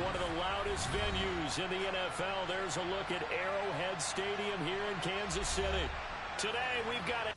one of the loudest venues in the NFL, there's a look at Arrowhead Stadium here in Kansas City. Today, we've got it.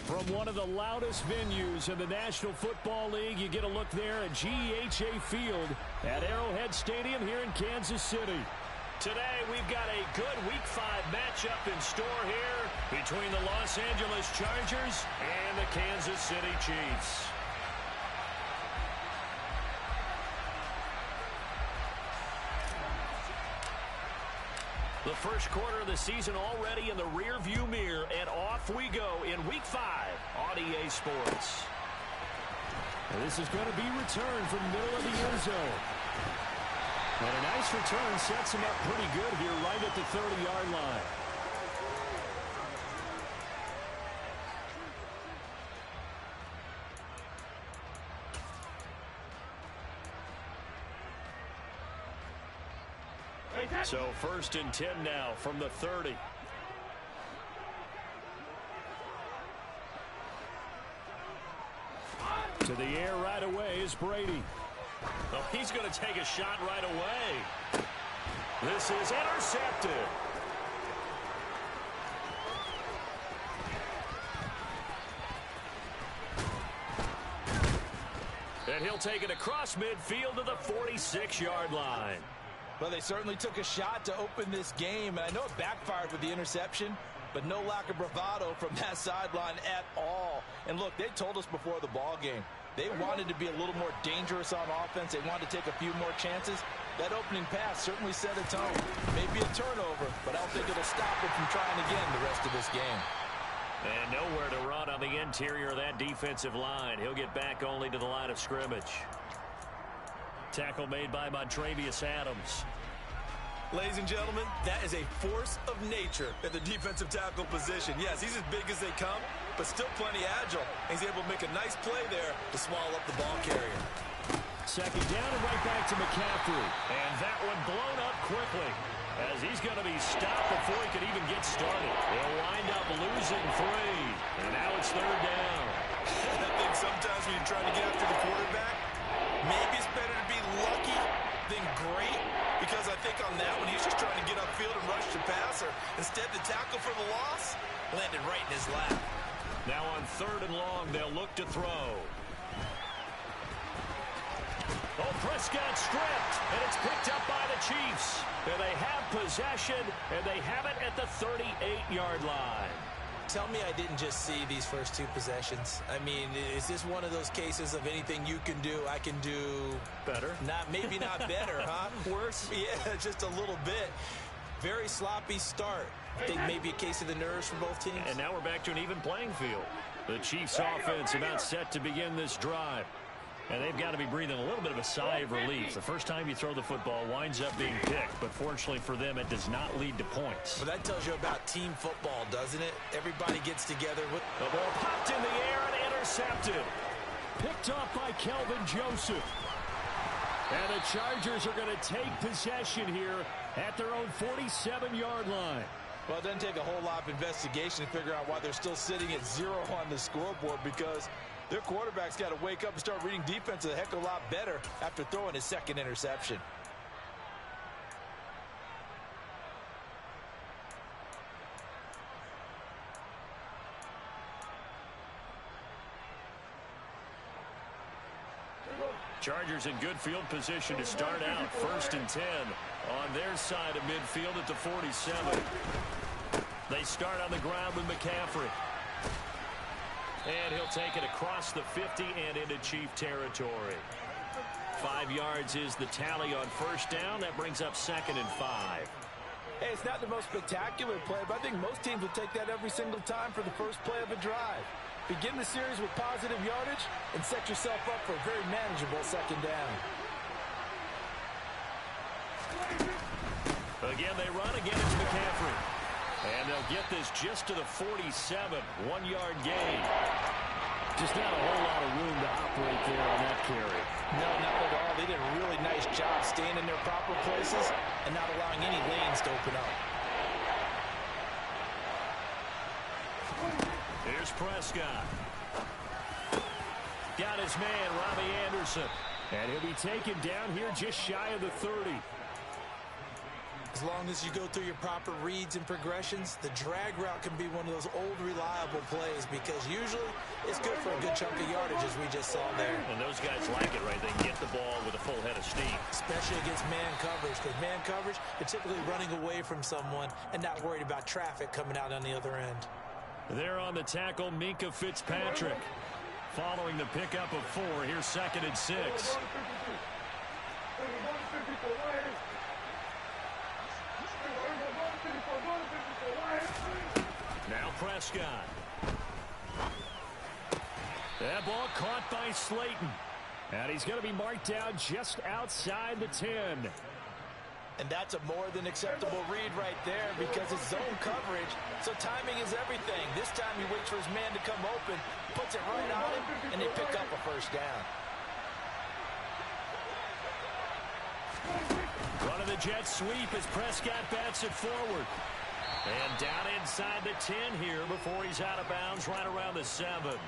From one of the loudest venues in the National Football League, you get a look there at GEHA Field at Arrowhead Stadium here in Kansas City. Today, we've got a good Week 5 matchup in store here between the Los Angeles Chargers and the Kansas City Chiefs. The first quarter of the season already in the rear-view mirror, and off we go in Week 5 on EA Sports. And this is going to be returned from the middle of the end zone. And a nice return sets him up pretty good here right at the 30-yard line. So 1st and 10 now from the 30. To the air right away is Brady. Oh, he's going to take a shot right away. This is intercepted. And he'll take it across midfield to the 46-yard line. Well, they certainly took a shot to open this game, and I know it backfired with the interception, but no lack of bravado from that sideline at all. And look, they told us before the ball game, they wanted to be a little more dangerous on offense. They wanted to take a few more chances. That opening pass certainly set a tone. Maybe a turnover, but I don't think it'll stop them from trying again the rest of this game. And nowhere to run on the interior of that defensive line. He'll get back only to the line of scrimmage. Tackle made by Montravius Adams. Ladies and gentlemen, that is a force of nature at the defensive tackle position. Yes, he's as big as they come, but still plenty agile. He's able to make a nice play there to swallow up the ball carrier. Second down and right back to McCaffrey. And that one blown up quickly as he's going to be stopped before he could even get started. He'll wind up losing 3. And now it's 3rd down. I think sometimes when you're trying to get after the quarterback, maybe it's better to be lucky than great, because I think on that one he's just trying to get upfield and rush the passer. Instead, the tackle for the loss landed right in his lap. Now on 3rd and long, they'll look to throw. Oh, Prescott stripped, and it's picked up by the Chiefs. And they have possession, and they have it at the 38-yard line. Tell me I didn't just see these first 2 possessions. I mean, is this one of those cases of anything you can do, I can do better? Maybe not better, huh? Worse? Yeah, just a little bit. Very sloppy start. I think maybe a case of the nerves for both teams. And now we're back to an even playing field. The Chiefs offense about set to begin this drive. And they've got to be breathing a little bit of a sigh of relief. The first time you throw the football winds up being picked, but fortunately for them, it does not lead to points. Well, that tells you about team football, doesn't it? Everybody gets together. The ball popped in the air and intercepted. Picked up by Kelvin Joseph. And the Chargers are going to take possession here at their own 47-yard line. Well, it doesn't take a whole lot of investigation to figure out why they're still sitting at 0 on the scoreboard, because Their quarterback's got to wake up and start reading defense a heck of a lot better after throwing his second interception. Chargers in good field position to start out. 1st and 10 on their side of midfield at the 47. They start on the ground with McCaffrey. And he'll take it across the 50 and into Chief territory. 5 yards is the tally on 1st down. That brings up 2nd and 5. Hey, it's not the most spectacular play, but I think most teams will take that every single time for the first play of a drive. Begin the series with positive yardage and set yourself up for a very manageable 2nd down. Again, they run. Again, it's McCaffrey. And they'll get this just to the 47. 1-yard gain. Just not a whole lot of room to operate there on that carry. No, not at all. They did a really nice job staying in their proper places and not allowing any lanes to open up. Here's Prescott. Got his man, Robbie Anderson. And he'll be taken down here just shy of the 30. As long as you go through your proper reads and progressions, the drag route can be one of those old reliable plays because usually it's good for a good chunk of yardage, as we just saw there. And those guys like it, right? They can get the ball with a full head of steam. Especially against man coverage, because man coverage, they're typically running away from someone and not worried about traffic coming out on the other end. There on the tackle, Minkah Fitzpatrick. Following the pickup of 4, here's 2nd and 6. Now Prescott. That ball caught by Slayton. And he's going to be marked down just outside the 10. And that's a more than acceptable read right there because it's zone coverage, so timing is everything. This time he waits for his man to come open, puts it right on him, and they pick up a 1st down. Run of the jet sweep as Prescott bats it forward. And down inside the 10 here before he's out of bounds right around the 7.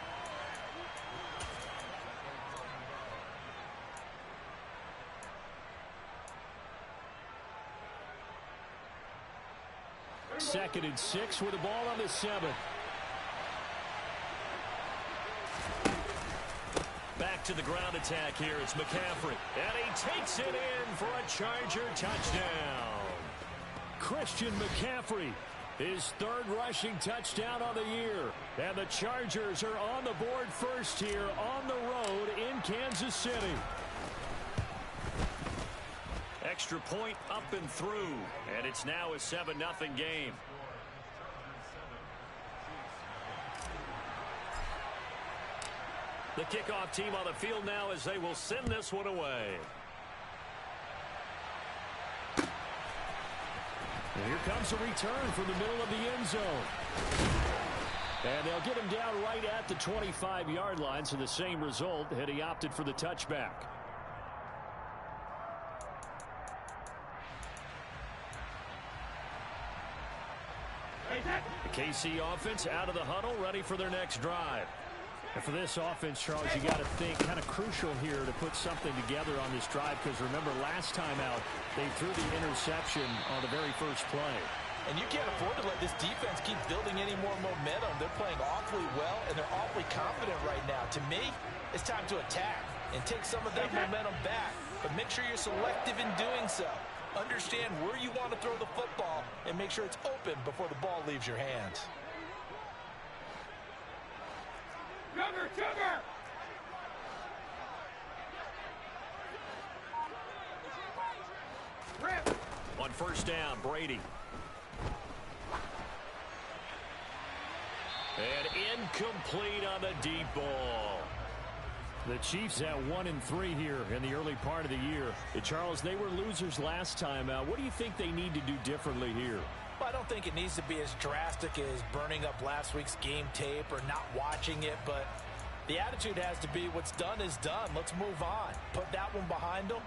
2nd and 6 with the ball on the 7. Back to the ground attack here. It's McCaffrey. And he takes it in for a Charger touchdown. Christian McCaffrey, his 3rd rushing touchdown on the year. And the Chargers are on the board first here on the road in Kansas City. Extra point up and through. And it's now a 7-0 game. The kickoff team on the field now as they will send this one away. And here comes a return from the middle of the end zone. And they'll get him down right at the 25-yard line, so the same result had he opted for the touchback. The KC offense out of the huddle, ready for their next drive. And for this offense, Charles, you got to think kind of crucial here to put something together on this drive because remember last time out they threw the interception on the very first play. And you can't afford to let this defense keep building any more momentum. They're playing awfully well and they're awfully confident right now. To me, it's time to attack and take some of that momentum back. But make sure you're selective in doing so. Understand where you want to throw the football and make sure it's open before the ball leaves your hands. On 1st down, Brady. And incomplete on the deep ball. The Chiefs at 1-3 here in the early part of the year. Charles, they were losers last time out. What do you think they need to do differently here? Well, I don't think it needs to be as drastic as burning up last week's game tape or not watching it, but the attitude has to be what's done is done. Let's move on. Put that one behind them,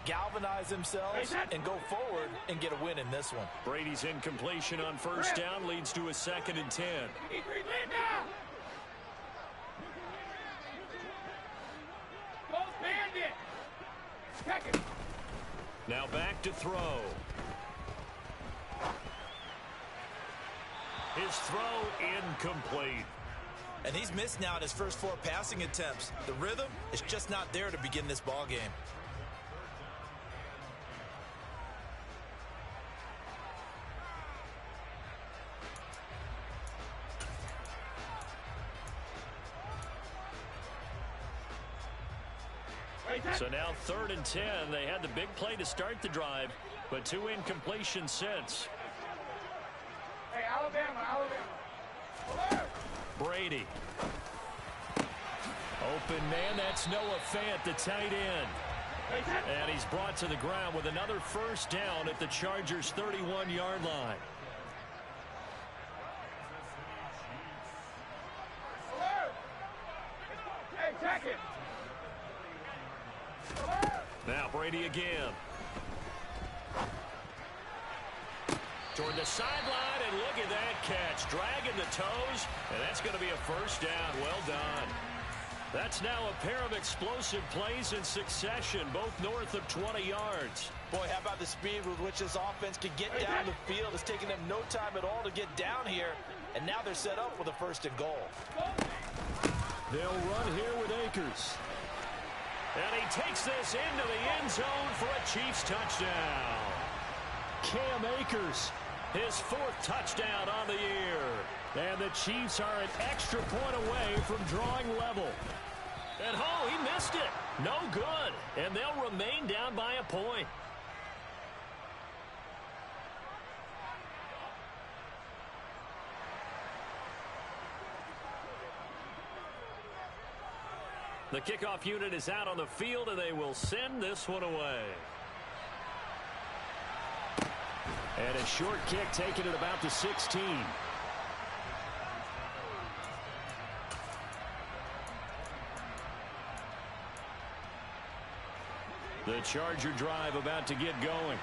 galvanize themselves, and go forward and get a win in this one. Brady's incompletion on 1st down leads to a 2nd and 10. Now back to throw. His throw incomplete. And he's missed now at his first 4 passing attempts. The rhythm is just not there to begin this ball game. So now 3rd and 10. They had the big play to start the drive, but 2 incompletions since. Hey, Alabama. Brady. Open man, that's Noah Fant, the tight end. And he's brought to the ground with another first down at the Chargers' 31-yard line. Hey, check it. Now Brady again. Toward the sideline, and look at that catch. Dragging the toes, and that's going to be a first down. Well done. That's now a pair of explosive plays in succession, both north of 20 yards. Boy, how about the speed with which this offense can get down the field? It's taken them no time at all to get down here, and now they're set up with a 1st and goal. They'll run here with Akers. And he takes this into the end zone for a Chiefs touchdown. Cam Akers, his 4th touchdown on the year. And the Chiefs are an extra point away from drawing level. And oh, he missed it. No good. And they'll remain down by a point. The kickoff unit is out on the field, and they will send this one away. And a short kick taken at about the 16. The Charger drive about to get going.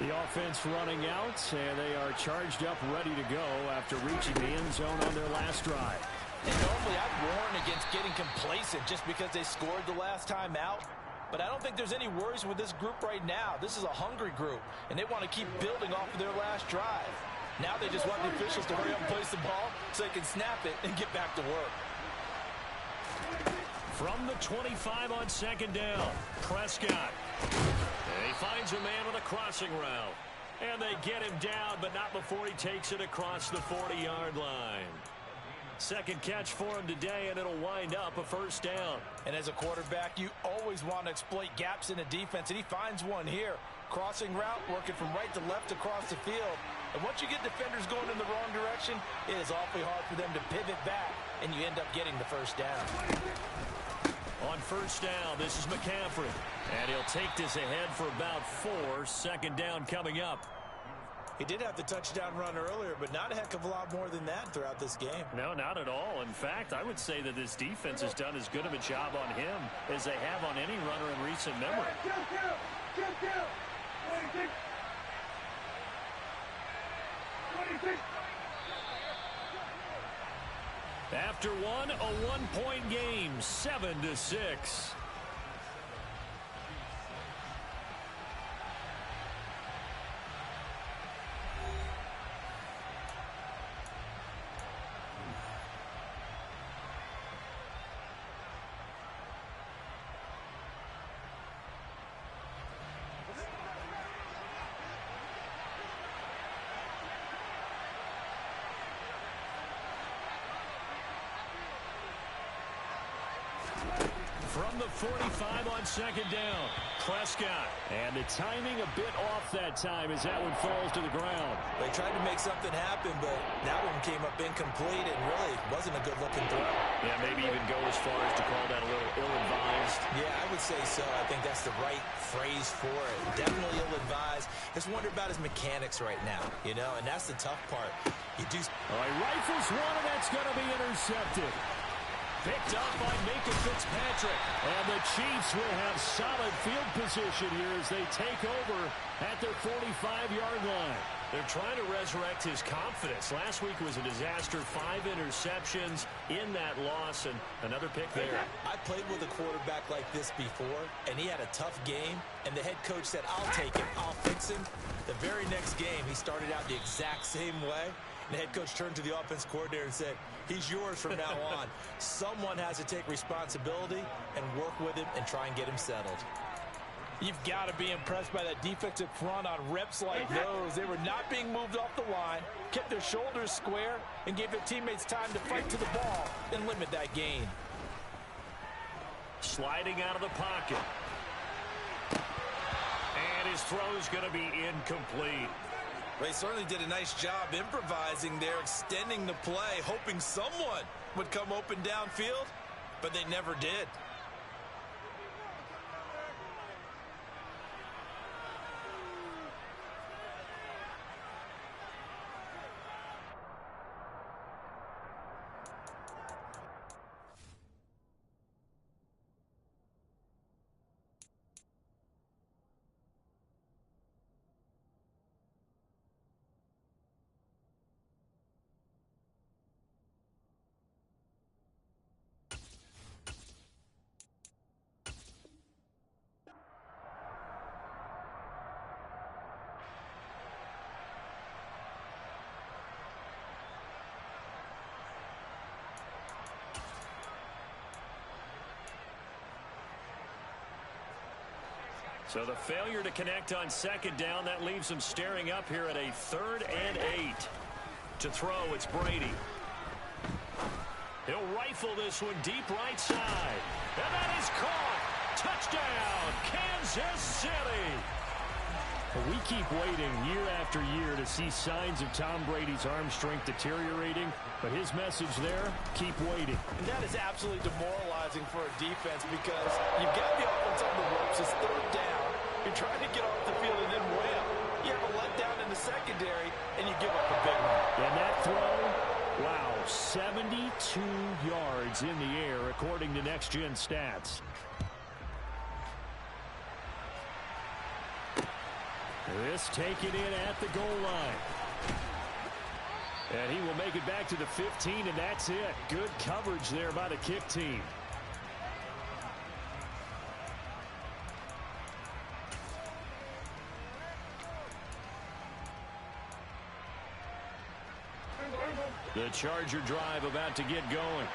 The offense running out, and they are charged up, ready to go after reaching the end zone on their last drive. And normally I'd warn against getting complacent just because they scored the last time out. But I don't think there's any worries with this group right now. This is a hungry group, and they want to keep building off of their last drive. Now they just want the officials to hurry up and place the ball so they can snap it and get back to work. From the 25 on 2nd down, Prescott. And he finds a man on a crossing route. And they get him down, but not before he takes it across the 40-yard line. 2nd catch for him today, and it'll wind up a first down. And as a quarterback, you always want to exploit gaps in the defense, and he finds one here. Crossing route, working from right to left across the field. And once you get defenders going in the wrong direction, it is awfully hard for them to pivot back, and you end up getting the first down. On first down, this is McCaffrey. And he'll take this ahead for about 4. 2nd down coming up. He did have the touchdown run earlier, but not a heck of a lot more than that throughout this game. No, not at all. In fact, I would say that this defense has done as good of a job on him as they have on any runner in recent memory. After one, a one-point game, 7-6. From the 45 on 2nd down, Prescott. And the timing a bit off that time as that one falls to the ground. They tried to make something happen, but that one came up incomplete and really wasn't a good-looking throw. Yeah, maybe even go as far as to call that a little ill-advised. Yeah, I would say so. I think that's the right phrase for it. Definitely ill-advised. Just wonder about his mechanics right now, you know, and that's the tough part. You do. All right, rifles one, and that's going to be intercepted. Picked up by Minkah Fitzpatrick. And the Chiefs will have solid field position here as they take over at their 45-yard line. They're trying to resurrect his confidence. Last week was a disaster. 5 interceptions in that loss, and another pick there. I played with a quarterback like this before, and he had a tough game, and the head coach said, I'll take him, I'll fix him. The very next game, he started out the exact same way. And the head coach turned to the offense coordinator and said, he's yours from now on. Someone has to take responsibility and work with him and try and get him settled. You've got to be impressed by that defensive front on reps like those. They were not being moved off the line, kept their shoulders square, and gave their teammates time to fight to the ball and limit that gain. Sliding out of the pocket. And his throw's going to be incomplete. They certainly did a nice job improvising there, extending the play, hoping someone would come open downfield, but they never did. So the failure to connect on second down, that leaves them staring up here at a 3rd and 8. To throw, it's Brady. He'll rifle this one deep right side. And that is caught. Touchdown, Kansas City. Well, we keep waiting year after year to see signs of Tom Brady's arm strength deteriorating. But his message there, keep waiting. And that is absolutely demoralizing for a defense because you've got the offense on the ropes. It's 3rd down. You're trying to get off the field and then wham. You have a letdown in the secondary, and you give up a big one. And that throw, wow, 72 yards in the air, according to Next Gen Stats. This taken in at the goal line. And he will make it back to the 15, and that's it. Good coverage there by the kick team. The Charger drive about to get going.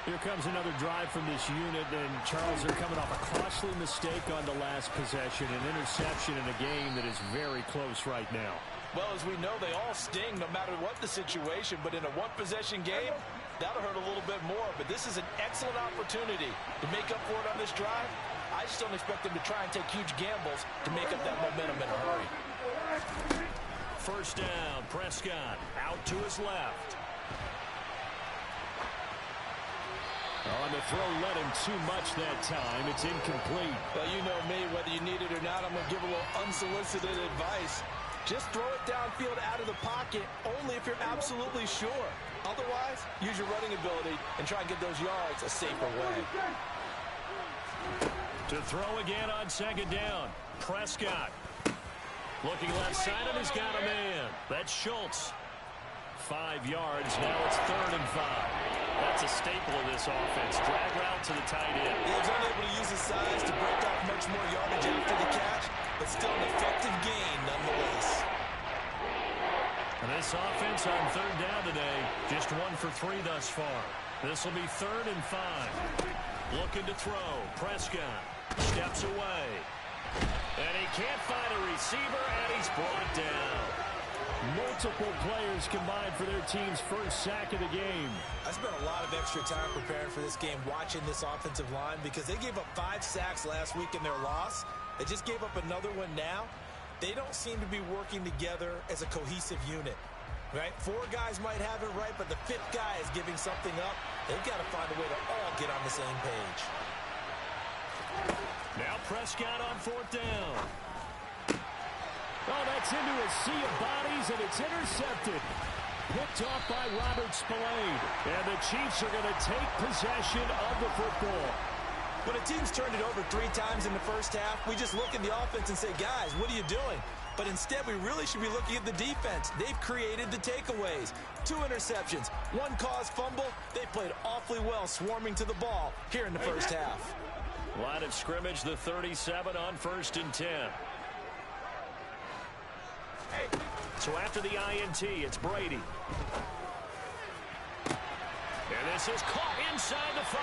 Here comes another drive from this unit, and Charles, are coming off a costly mistake on the last possession, an interception in a game that is very close right now. Well, as we know, they all sting no matter what the situation, but in a one-possession game, that'll hurt a little bit more. But this is an excellent opportunity to make up for it on this drive. I just don't expect them to try and take huge gambles to make up that momentum in a hurry. First down, Prescott out to his left. On the throw, let him too much that time. It's incomplete. Well, you know me, whether you need it or not, I'm going to give a little unsolicited advice. Just throw it downfield out of the pocket only if you're absolutely sure. Otherwise, use your running ability and try and get those yards a safer way. To throw again on second down. Prescott. Looking left side, and he's got a man. That's Schultz. 5 yards. Now it's 3rd and 5. That's a staple of this offense. Drag route to the tight end. He was unable to use his size to break off much more yardage after the catch, but still an effective gain nonetheless. And this offense on 3rd down today, just 1 for 3 thus far. This will be 3rd and 5. Looking to throw. Prescott steps away. And he can't find a receiver, and he's brought down. Multiple players combined for their team's first sack of the game. I spent a lot of extra time preparing for this game, watching this offensive line, because they gave up 5 sacks last week in their loss. They just gave up another one now. They don't seem to be working together as a cohesive unit, right? 4 guys might have it right, but the 5th guy is giving something up. They've got to find a way to all get on the same page. Now Prescott on 4th down. Oh, that's into a sea of bodies, and it's intercepted. Picked off by Robert Spillane. And the Chiefs are going to take possession of the football. When a team's turned it over 3 times in the first half, we just look at the offense and say, guys, what are you doing? But instead, we really should be looking at the defense. They've created the takeaways. 2 interceptions, 1 caused fumble. They played awfully well swarming to the ball here in the first half. Line of scrimmage, the 37 on 1st and 10. So after the INT, it's Brady. And this is caught inside the 5.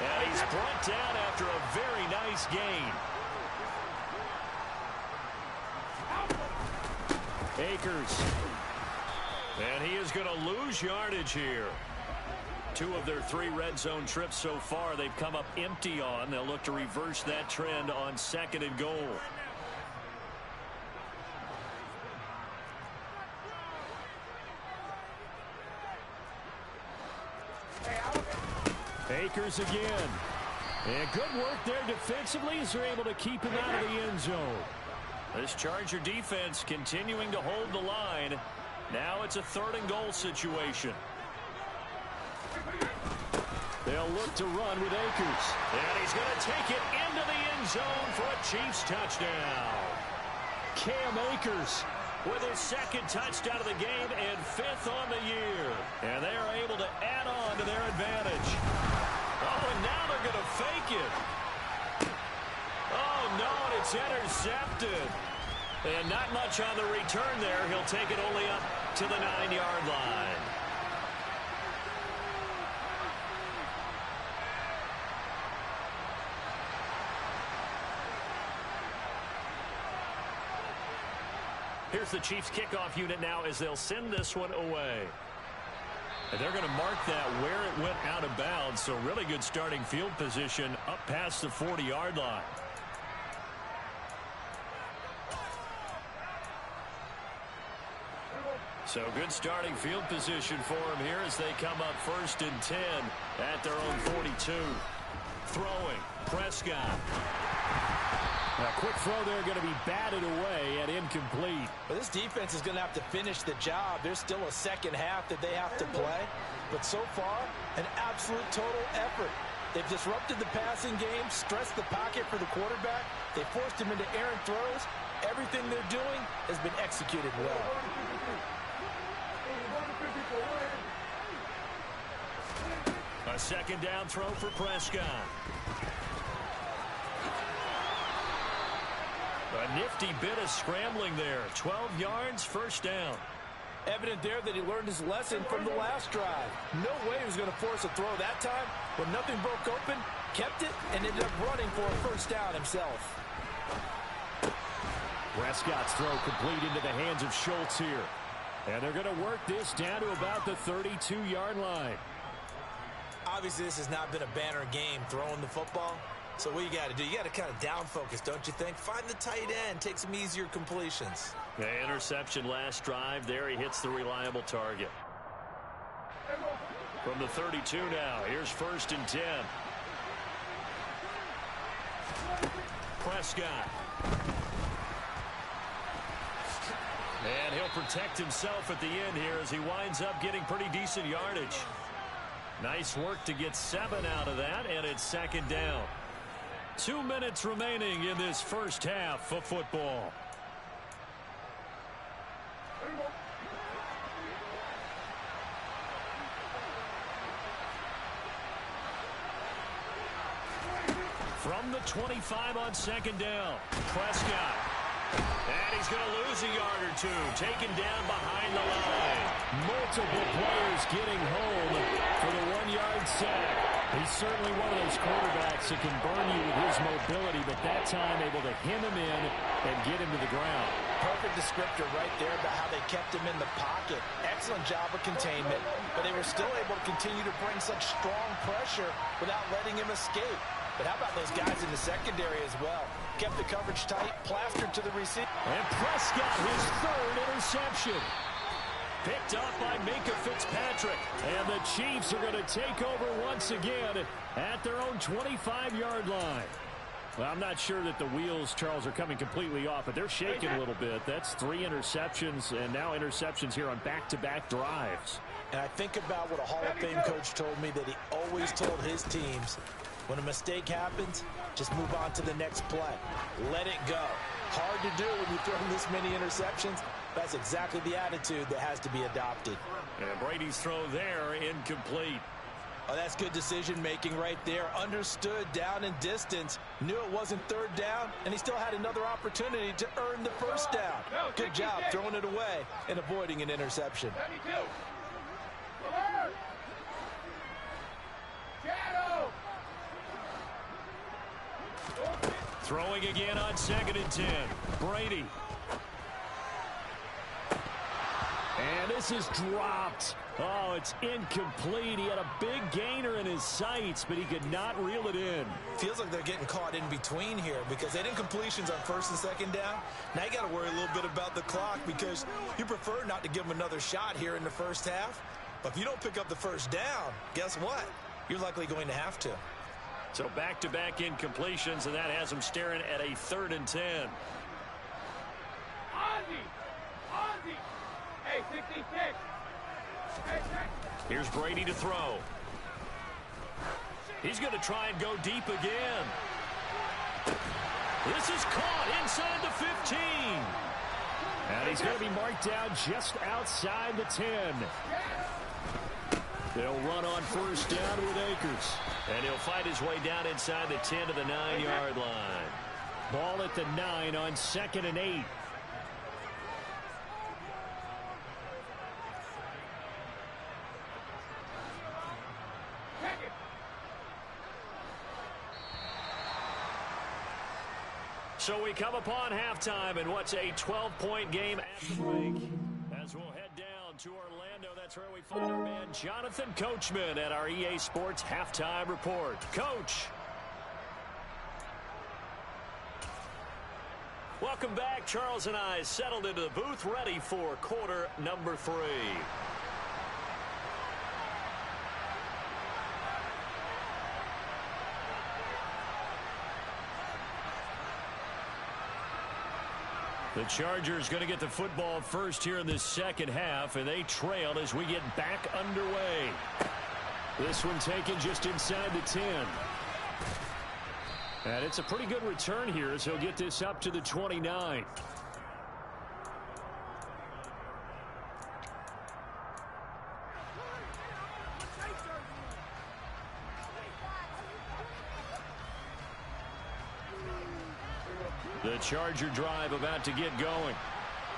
And he's brought down after a very nice gain. Akers. And he is going to lose yardage here. 2 of their 3 red zone trips so far they've come up empty on. They'll look to reverse that trend on 2nd and goal. Akers again. And good work there defensively as they're able to keep him out of the end zone. This Charger defense continuing to hold the line. Now it's a 3rd and goal situation. They'll look to run with Akers. And he's going to take it into the end zone for a Chiefs touchdown. Cam Akers with his 2nd touchdown of the game and 5th on the year. And they are able to add on to their advantage. Oh, and now they're going to fake it. Oh, no, and it's intercepted. And not much on the return there. He'll take it only up to the 9-yard line. Here's the Chiefs kickoff unit now as they'll send this one away. And they're going to mark that where it went out of bounds. So really good starting field position up past the 40-yard line. So good starting field position for him here as they come up 1st and 10 at their own 42. Throwing, Prescott. A quick throw there going to be batted away and incomplete. But this defense is going to have to finish the job. There's still a 2nd half that they have to play. But so far, an absolute total effort. They've disrupted the passing game, stressed the pocket for the quarterback. They forced him into errant throws. Everything they're doing has been executed well. A 2nd down throw for Prescott. A nifty bit of scrambling there. 12 yards, 1st down. Evident there that he learned his lesson from the last drive. No way he was going to force a throw that time. When nothing broke open, kept it, and ended up running for a 1st down himself. Prescott's throw complete into the hands of Schultz here. And they're going to work this down to about the 32-yard line. Obviously, this has not been a banner game throwing the football. So what you got to do, you got to kind of down focus, don't you think? Find the tight end, take some easier completions. The interception last drive. There he hits the reliable target. From the 32 now, here's 1st and 10. Prescott. And he'll protect himself at the end here as he winds up getting pretty decent yardage. Nice work to get 7 out of that, and it's 2nd down. 2 minutes remaining in this first half of football. From the 25 on 2nd down, Prescott. And he's going to lose a yard or 2, taken down behind the line. Multiple players getting home for the 1-yard sack. He's certainly one of those quarterbacks that can burn you with his mobility, but that time able to hem him in and get him to the ground. Perfect descriptor right there about how they kept him in the pocket. Excellent job of containment, but they were still able to continue to bring such strong pressure without letting him escape. But how about those guys in the secondary as well? Kept the coverage tight, plastered to the receiver. And Prescott, his 3rd interception. Picked up by Minkah Fitzpatrick. And the Chiefs are going to take over once again at their own 25-yard line. Well, I'm not sure that the wheels, Charles, are coming completely off, but they're shaking a little bit. That's 3 interceptions, and now interceptions here on back-to-back drives. And I think about what a Hall of Fame coach told me that he always told his teams, when a mistake happens, just move on to the next play. Let it go. Hard to do when you've thrown this many interceptions. That's exactly the attitude that has to be adopted. And Brady's throw there, incomplete. Oh, that's good decision-making right there. Understood down and distance. Knew it wasn't third down, and he still had another opportunity to earn the first down. Good job throwing it away and avoiding an interception. 72. Shadow. Throwing again on 2nd and 10. Brady. And this is dropped. Oh, it's incomplete. He had a big gainer in his sights, but he could not reel it in. Feels like they're getting caught in between here because they had incompletions on 1st and 2nd down. Now you got to worry a little bit about the clock because you prefer not to give them another shot here in the first half. But if you don't pick up the first down, guess what? You're likely going to have to. So back-to-back incompletions, and that has him staring at a 3rd and 10. Ozzie. Hey, 66. Here's Brady to throw. He's going to try and go deep again. This is caught inside the 15. And he's going to be marked down just outside the 10. They'll run on 1st down with Akers. And he'll fight his way down inside the 10 to the 9-yard line. Ball at the 9 on 2nd and 8. So we come upon halftime in what's a 12-point game after the break. As we'll head down to Orlando, that's where we find our man Jonathan Coachman at our EA Sports Halftime Report. Coach. Welcome back. Charles and I settled into the booth ready for quarter number 3. The Chargers going to get the football first here in this second half, and they trail as we get back underway. This one taken just inside the 10. And it's a pretty good return here as he'll get this up to the 29. The Charger drive about to get going.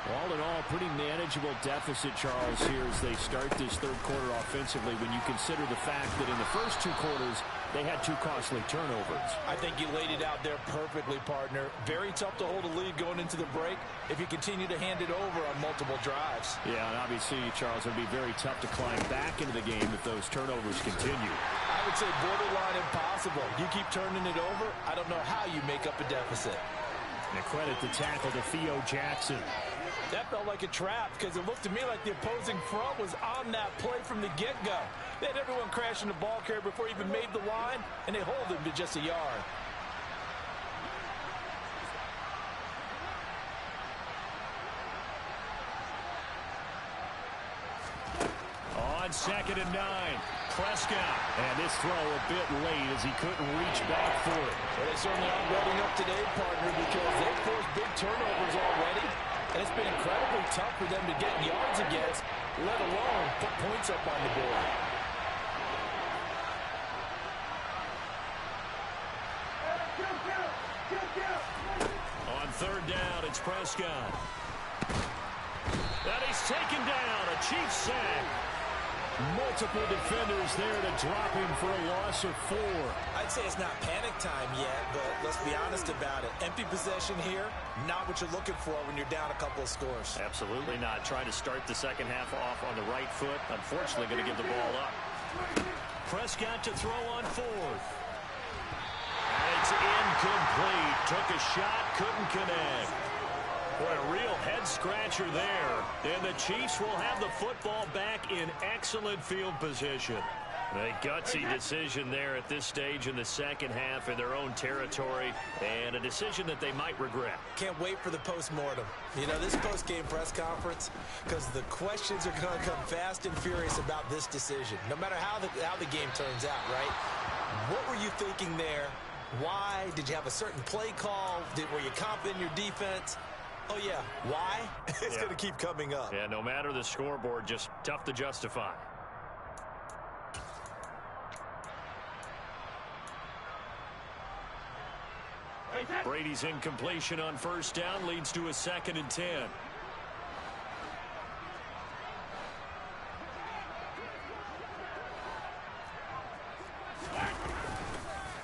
All in all, pretty manageable deficit, Charles, here as they start this third quarter offensively when you consider the fact that in the first 2 quarters, they had 2 costly turnovers. I think you laid it out there perfectly, partner. Very tough to hold a lead going into the break if you continue to hand it over on multiple drives. Yeah, and obviously, Charles, it would be very tough to climb back into the game if those turnovers continue. I would say borderline impossible. You keep turning it over, I don't know how you make up a deficit. And a credit to tackle to Theo Jackson. That felt like a trap because it looked to me like the opposing front was on that play from the get-go. They had everyone crashing the ball carrier before he even made the line, and they hold him to just a yard. On 2nd and 9, Prescott. And this throw a bit late as he couldn't reach back for it. Well, they certainly aren't ready up today, partner, because they've forced big turnovers already. And it's been incredibly tough for them to get yards against, let alone put points up on the board. On 3rd down, it's Prescott. And he's taken down. A Chiefs sack. Multiple defenders there to drop him for a loss of 4. I'd say it's not panic time yet, but let's be honest about it. Empty possession here, not what you're looking for when you're down a couple of scores. Absolutely not. Trying to start the second half off on the right foot. Unfortunately, going to give the ball up. Prescott to throw on 4th. And it's incomplete. Took a shot, couldn't connect. What a real head-scratcher there. And the Chiefs will have the football back in excellent field position. A gutsy decision there at this stage in the second half in their own territory, and a decision that they might regret. Can't wait for the post-mortem. You know, this post-game press conference, because the questions are going to come fast and furious about this decision, no matter how the game turns out, right? What were you thinking there Why? Did you have a certain play call? Were you confident in your defense? Oh, yeah. Why? It's going to keep coming up. Yeah, no matter the scoreboard, just tough to justify. Brady's incompletion on first down leads to a 2nd and 10.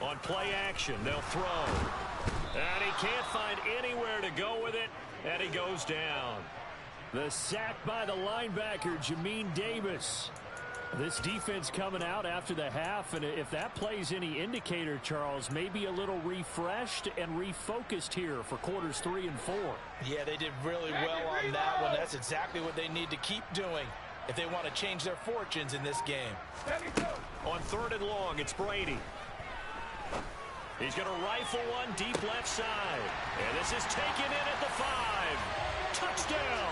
On play action, they'll throw. And he can't find anywhere to go with it, and he goes down. The sack by the linebacker, Jamin Davis. This defense coming out after the half, and if that plays any indicator, Charles, maybe a little refreshed and refocused here for quarters 3 and 4. Yeah, they did really well on that one. That's exactly what they need to keep doing if they want to change their fortunes in this game. On 3rd and long, it's Brady. He's going to rifle one deep left side. And this is taken in at the 5. Touchdown!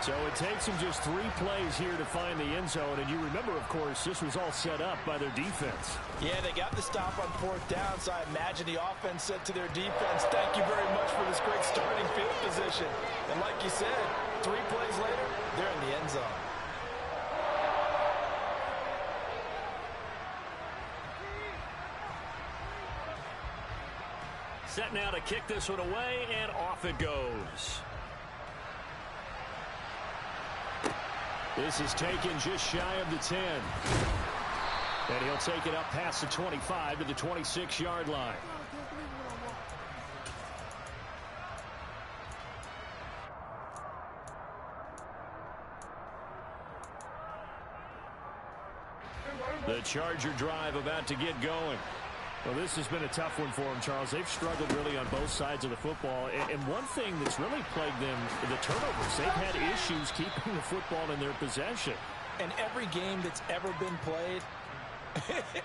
So it takes them just 3 plays here to find the end zone. And you remember, of course, this was all set up by their defense. Yeah, they got the stop on 4th down, so I imagine the offense said to their defense, thank you very much for this great starting field position. And like you said, 3 plays later, they're in the end zone. Set now to kick this one away, and off it goes. This is taken just shy of the 10. And he'll take it up past the 25 to the 26-yard line. The Charger drive about to get going. Well, this has been a tough one for them, Charles. They've struggled really on both sides of the football. And one thing that's really plagued them, the turnovers. They've had issues keeping the football in their possession. And every game that's ever been played,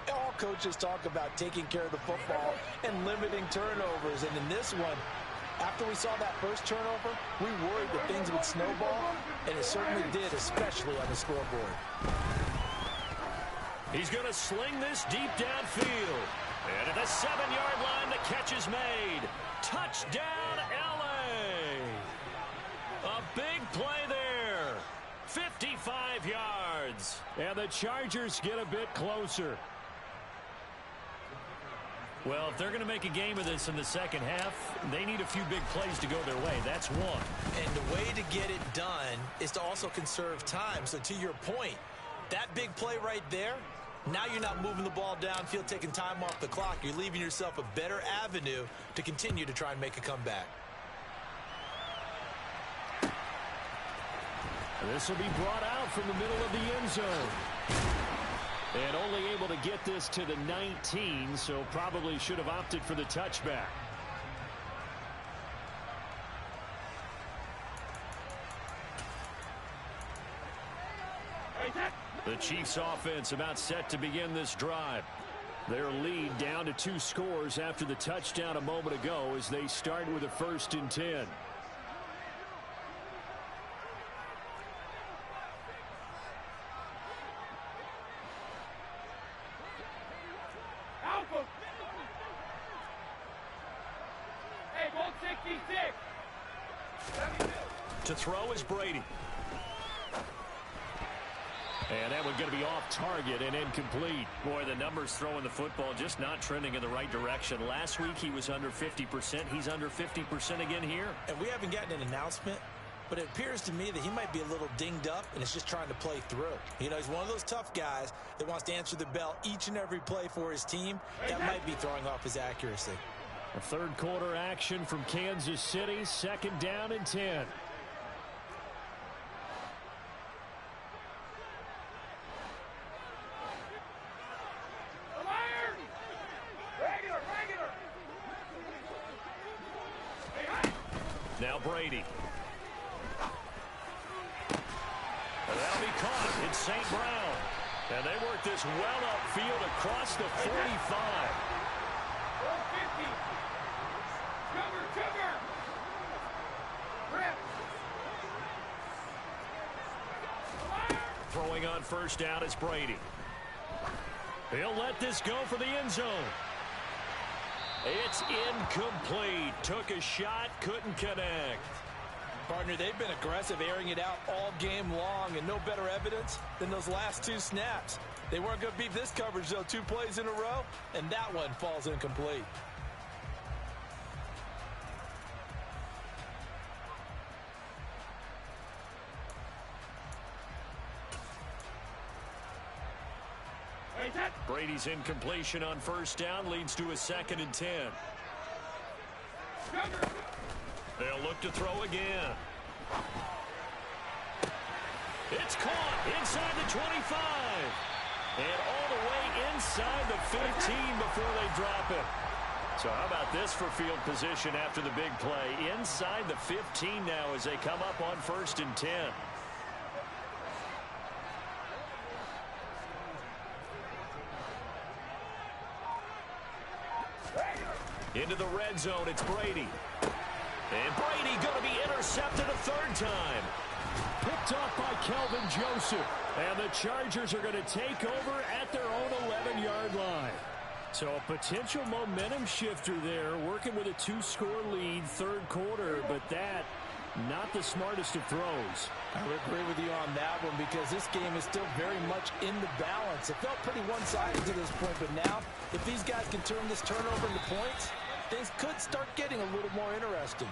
all coaches talk about taking care of the football and limiting turnovers. And in this one, after we saw that first turnover, we worried that things would snowball, and it certainly did, especially on the scoreboard. He's going to sling this deep downfield. And at the 7-yard line, the catch is made. Touchdown, L.A. A big play there. 55 yards. And the Chargers get a bit closer. Well, if they're going to make a game of this in the second half, they need a few big plays to go their way. That's one. And the way to get it done is to also conserve time. So to your point, that big play right there, now you're not moving the ball downfield, taking time off the clock. You're leaving yourself a better avenue to continue to try and make a comeback. This will be brought out from the middle of the end zone. And only able to get this to the 19, so probably should have opted for the touchback. The Chiefs offense about set to begin this drive. Their lead down to 2 scores after the touchdown a moment ago as they start with a 1st and 10. Hey, 166. To throw is Brady. And that one going to be off target and incomplete. Boy, the numbers throwing the football just not trending in the right direction. Last week he was under 50%. He's under 50% again here. And we haven't gotten an announcement, but it appears to me that he might be a little dinged up and is just trying to play through. You know, he's one of those tough guys that wants to answer the bell each and every play for his team. That might be throwing off his accuracy. A 3rd quarter action from Kansas City. 2nd down and 10. Now Brady. And that'll be caught. It's St. Brown. And they work this well upfield across the 45. 150. Throwing on 1st down is Brady. He'll let this go for the end zone. It's incomplete. Took a shot, couldn't connect. Partner, they've been aggressive, airing it out all game long, and no better evidence than those last 2 snaps. They weren't going to beat this coverage, though, 2 plays in a row, and that one falls incomplete. Brady's incompletion on first down leads to a 2nd and 10. They'll look to throw again. It's caught inside the 25. And all the way inside the 15 before they drop it. So how about this for field position after the big play? Inside the 15 now as they come up on 1st and 10. Into the red zone, it's Brady. And Brady going to be intercepted a 3rd time. Picked off by Kelvin Joseph. And the Chargers are going to take over at their own 11-yard line. So a potential momentum shifter there, working with a 2-score lead, 3rd quarter, but that not the smartest of throws. I would agree with you on that one because this game is still very much in the balance. It felt pretty one-sided to this point, but now if these guys can turn this turnover into points, things could start getting a little more interesting.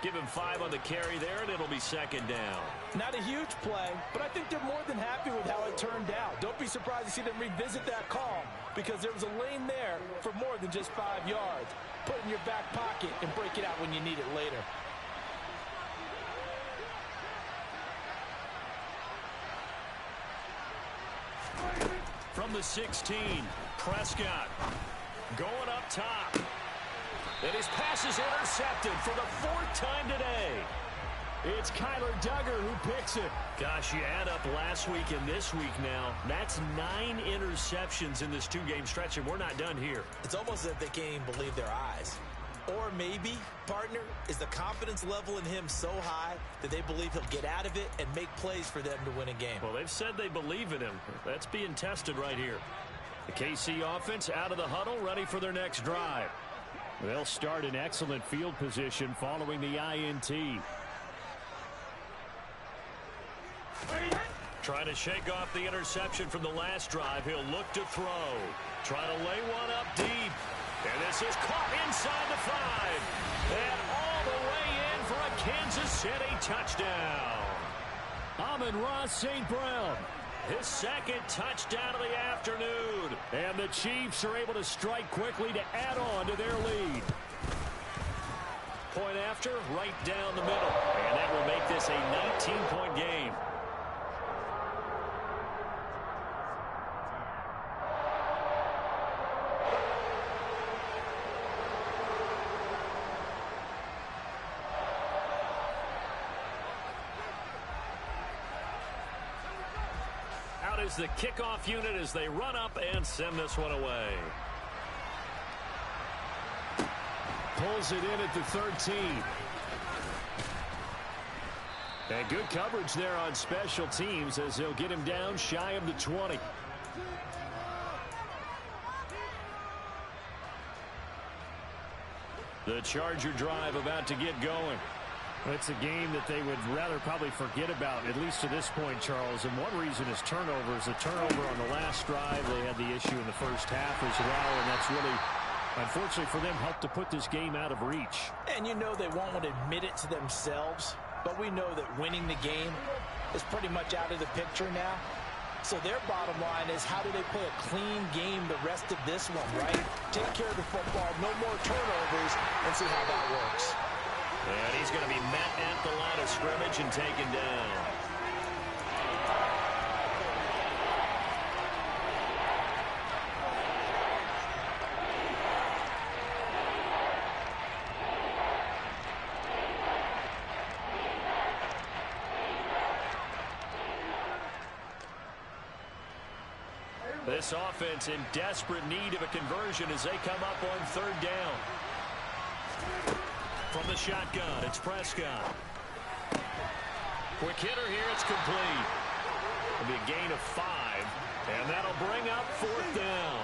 Give him 5 on the carry there, and it'll be 2nd down. Not a huge play, but I think they're more than happy with how it turned out. Don't be surprised to see them revisit that call because there was a lane there for more than just 5 yards. Put it in your back pocket and break it out when you need it later. From the 16, Prescott going up top. And his pass is intercepted for the 4th time today. It's Kyler Duggar who picks it. Gosh, you add up last week and this week now. That's 9 interceptions in this 2-game stretch, and we're not done here. It's almost as if they can't even believe their eyes. Or maybe, partner, is the confidence level in him so high that they believe he'll get out of it and make plays for them to win a game. Well, they've said they believe in him. That's being tested right here. The KC offense out of the huddle, ready for their next drive. They'll start in excellent field position following the INT. Trying to shake off the interception from the last drive. He'll look to throw. Trying to lay one up deep. And this is caught inside the 5. And all the way in for a Kansas City touchdown. Amon-Ra St. Brown. His 2nd touchdown of the afternoon. And the Chiefs are able to strike quickly to add on to their lead. Point after, right down the middle. And that will make this a 19-point game. Is the kickoff unit as they run up and send this one away. Pulls it in at the 13. And good coverage there on special teams as they'll get him down shy of the 20. The Charger drive about to get going. It's a game that they would rather probably forget about, at least to this point, Charles. And one reason is turnovers. The turnover on the last drive, they had the issue in the first half as well, and that's really, unfortunately for them, helped to put this game out of reach. And you know they won't want to admit it to themselves, but we know that winning the game is pretty much out of the picture now. So their bottom line is, how do they play a clean game the rest of this one, right? Take care of the football, no more turnovers, and see how that works. And he's going to be met at the line of scrimmage and taken down. This offense in desperate need of a conversion as they come up on 3rd down. From the shotgun, it's Prescott. Quick hitter here, it's complete. It'll be a gain of 5, and that'll bring up 4th down.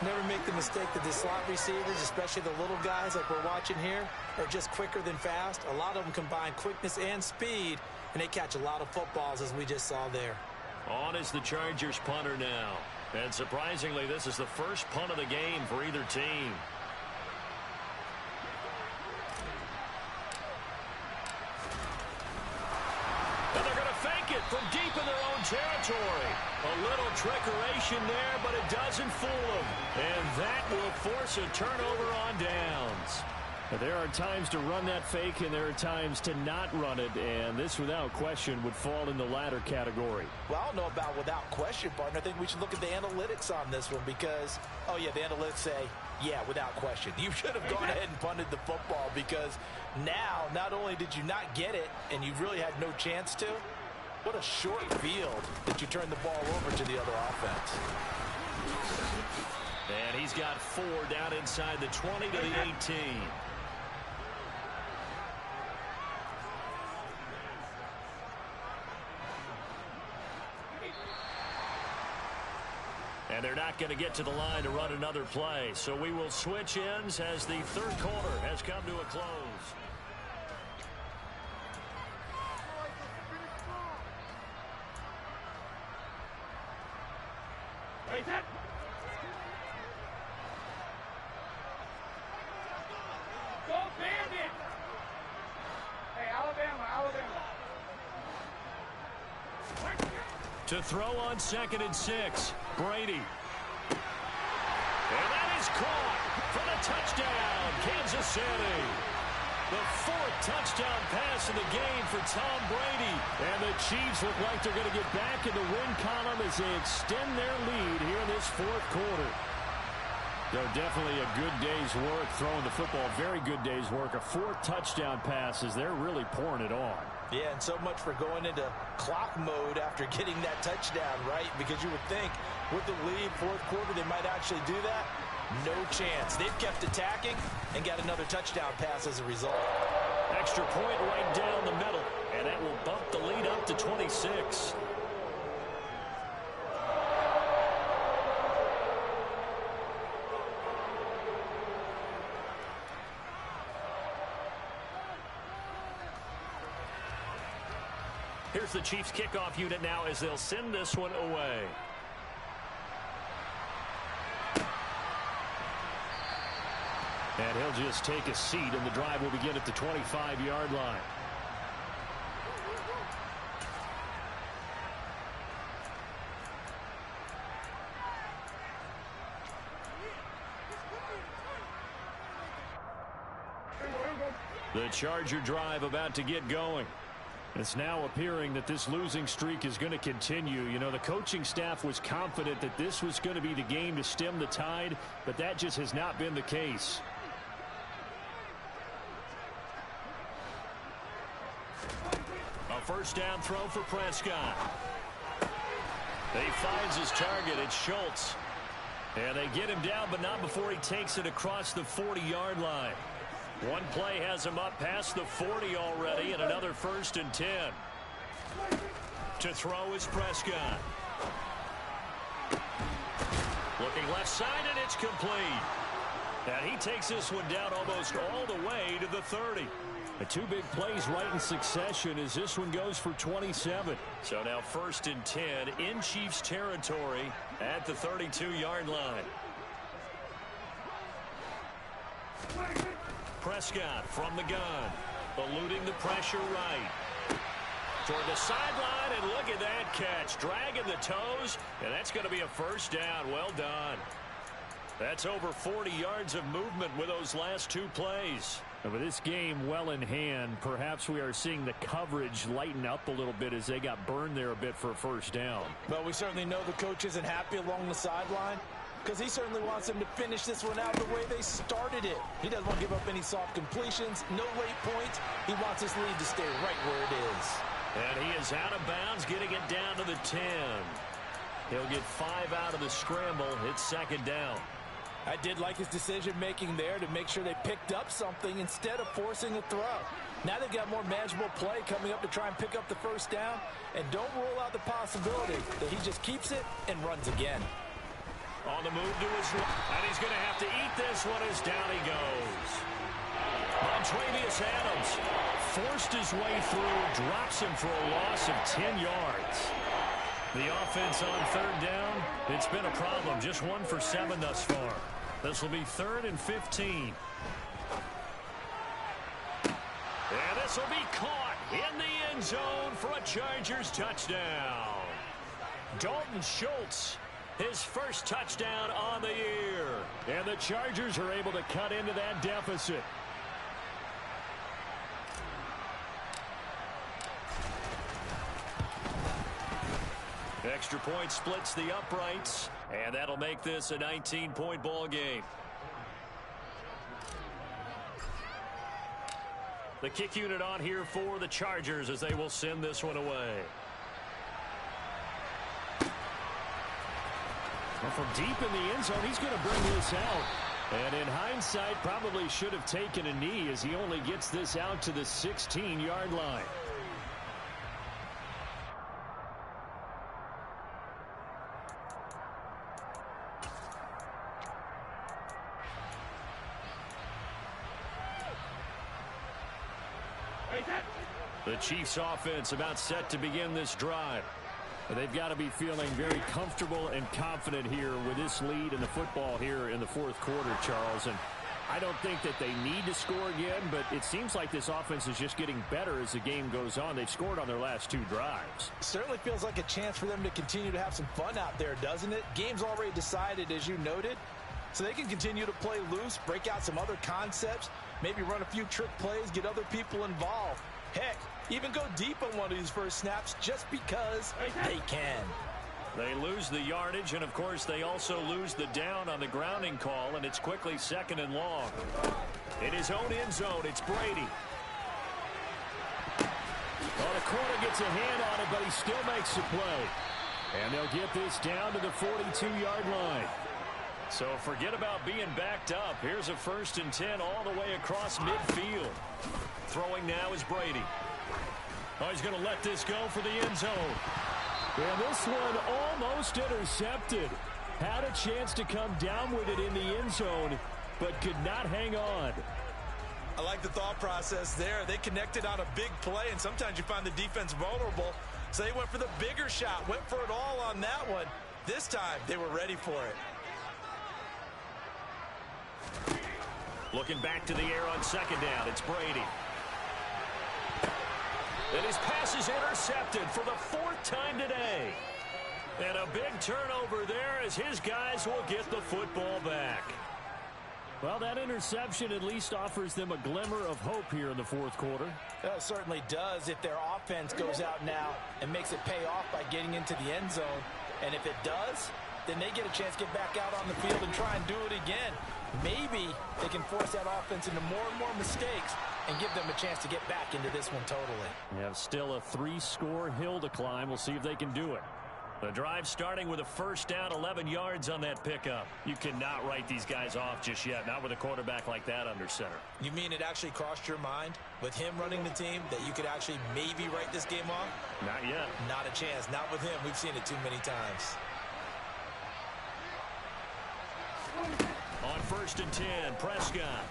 Never make the mistake that the slot receivers, especially the little guys like we're watching here, are just quicker than fast. A lot of them combine quickness and speed, and they catch a lot of footballs, as we just saw there. On is the Chargers punter now. And surprisingly, this is the first punt of the game for either team. And they're going to fake it from deep in their own territory. A little trickeration there, but it doesn't fool them. And that will force a turnover on downs. There are times to run that fake, and there are times to not run it, and this, without question, would fall in the latter category. Well, I don't know about without question, partner. I think we should look at the analytics on this one because, oh, yeah, the analytics say, yeah, without question. You should have gone ahead and punted the football because now, not only did you not get it, and you really had no chance to, what a short field that you turned the ball over to the other offense. And he's got 4 down inside the 20 to the 18. And they're not going to get to the line to run another play. So we will switch ends as the third quarter has come to a close. Hey, set. Go Bandit. Hey, Alabama. To throw on 2nd and 6. Brady. And that is caught for the touchdown, Kansas City. The 4th touchdown pass in the game for Tom Brady. And the Chiefs look like they're going to get back in the win column as they extend their lead here in this 4th quarter. Definitely a good day's work throwing the football. Very good day's work. A 4th touchdown pass as they're really pouring it on. Yeah, and so much for going into clock mode after getting that touchdown, right? Because you would think with the lead, 4th quarter, they might actually do that. No chance. They've kept attacking and got another touchdown pass as a result. Extra point right down the middle, and that will bump the lead up to 26. Here's the Chiefs kickoff unit now as they'll send this one away. And he'll just take a seat, and the drive will begin at the 25-yard line. The Charger drive about to get going. It's now appearing that this losing streak is going to continue. You know, the coaching staff was confident that this was going to be the game to stem the tide, but that just has not been the case. A first down throw for Prescott. He finds his target. It's Schultz. And they get him down, but not before he takes it across the 40-yard line. One play has him up past the 40 already, and another 1st and 10. To throw is Prescott. Looking left side, and it's complete. And he takes this one down almost all the way to the 30. The 2 big plays right in succession as this one goes for 27. So now 1st and 10 in Chiefs territory at the 32-yard line. Prescott from the gun, eluding the pressure right. Toward the sideline, and look at that catch. Dragging the toes, and that's going to be a first down. Well done. That's over 40 yards of movement with those last 2 plays. And with this game well in hand, perhaps we are seeing the coverage lighten up a little bit as they got burned there a bit for a first down. Well, we certainly know the coach isn't happy along the sideline, because he certainly wants them to finish this one out the way they started it. He doesn't want to give up any soft completions, no late points. He wants his lead to stay right where it is. And he is out of bounds, getting it down to the 10. He'll get 5 out of the scramble. It's 2nd down. I did like his decision-making there to make sure they picked up something instead of forcing a throw. Now they've got more manageable play coming up to try and pick up the first down. And don't rule out the possibility that he just keeps it and runs again. On the move to his left. And he's going to have to eat this one as down he goes. Montravius Adams forced his way through, drops him for a loss of 10 yards. The offense on third down, it's been a problem. Just 1 for 7 thus far. This will be 3rd and 15. And this will be caught in the end zone for a Chargers touchdown. Dalton Schultz, his first touchdown on the year. And the Chargers are able to cut into that deficit. Extra point splits the uprights, and that'll make this a 19-point ball game. The kick unit on here for the Chargers as they will send this one away. Well, from deep in the end zone, he's going to bring this out. And in hindsight, probably should have taken a knee as he only gets this out to the 16-yard line. The Chiefs offense about set to begin this drive. They've got to be feeling very comfortable and confident here with this lead in the football here in the fourth quarter, Charles. And I don't think that they need to score again, but it seems like this offense is just getting better as the game goes on. They've scored on their last 2 drives. Certainly feels like a chance for them to continue to have some fun out there, doesn't it? Game's already decided, as you noted, so they can continue to play loose, break out some other concepts, maybe run a few trick plays, get other people involved. Heck, even go deep on one of these first snaps just because they can. They lose the yardage, and of course they also lose the down on the grounding call, and it's quickly 2nd and long. In his own end zone, it's Brady. Well, the corner gets a hand on it, but he still makes the play. And they'll get this down to the 42-yard line. So forget about being backed up. Here's a 1st and 10 all the way across midfield. Throwing now is Brady. Oh, he's going to let this go for the end zone. And this one almost intercepted. Had a chance to come down with it in the end zone, but could not hang on. I like the thought process there. They connected on a big play, and sometimes you find the defense vulnerable. So they went for the bigger shot, went for it all on that one. This time, they were ready for it. Looking back to the air on 2nd down, it's Brady. And his pass is intercepted for the 4th time today. And a big turnover there as his guys will get the football back. Well, that interception at least offers them a glimmer of hope here in the fourth quarter. It certainly does if their offense goes out now and makes it pay off by getting into the end zone. And if it does, then they get a chance to get back out on the field and try and do it again. Maybe they can force that offense into more and more mistakes and give them a chance to get back into this one totally. You have still a 3-score hill to climb. We'll see if they can do it. The drive starting with a 1st down, 11 yards on that pickup. You cannot write these guys off just yet, not with a quarterback like that under center. You mean it actually crossed your mind with him running the team that you could actually maybe write this game off? Not yet. Not a chance. Not with him. We've seen it too many times. On 1st and 10, Prescott.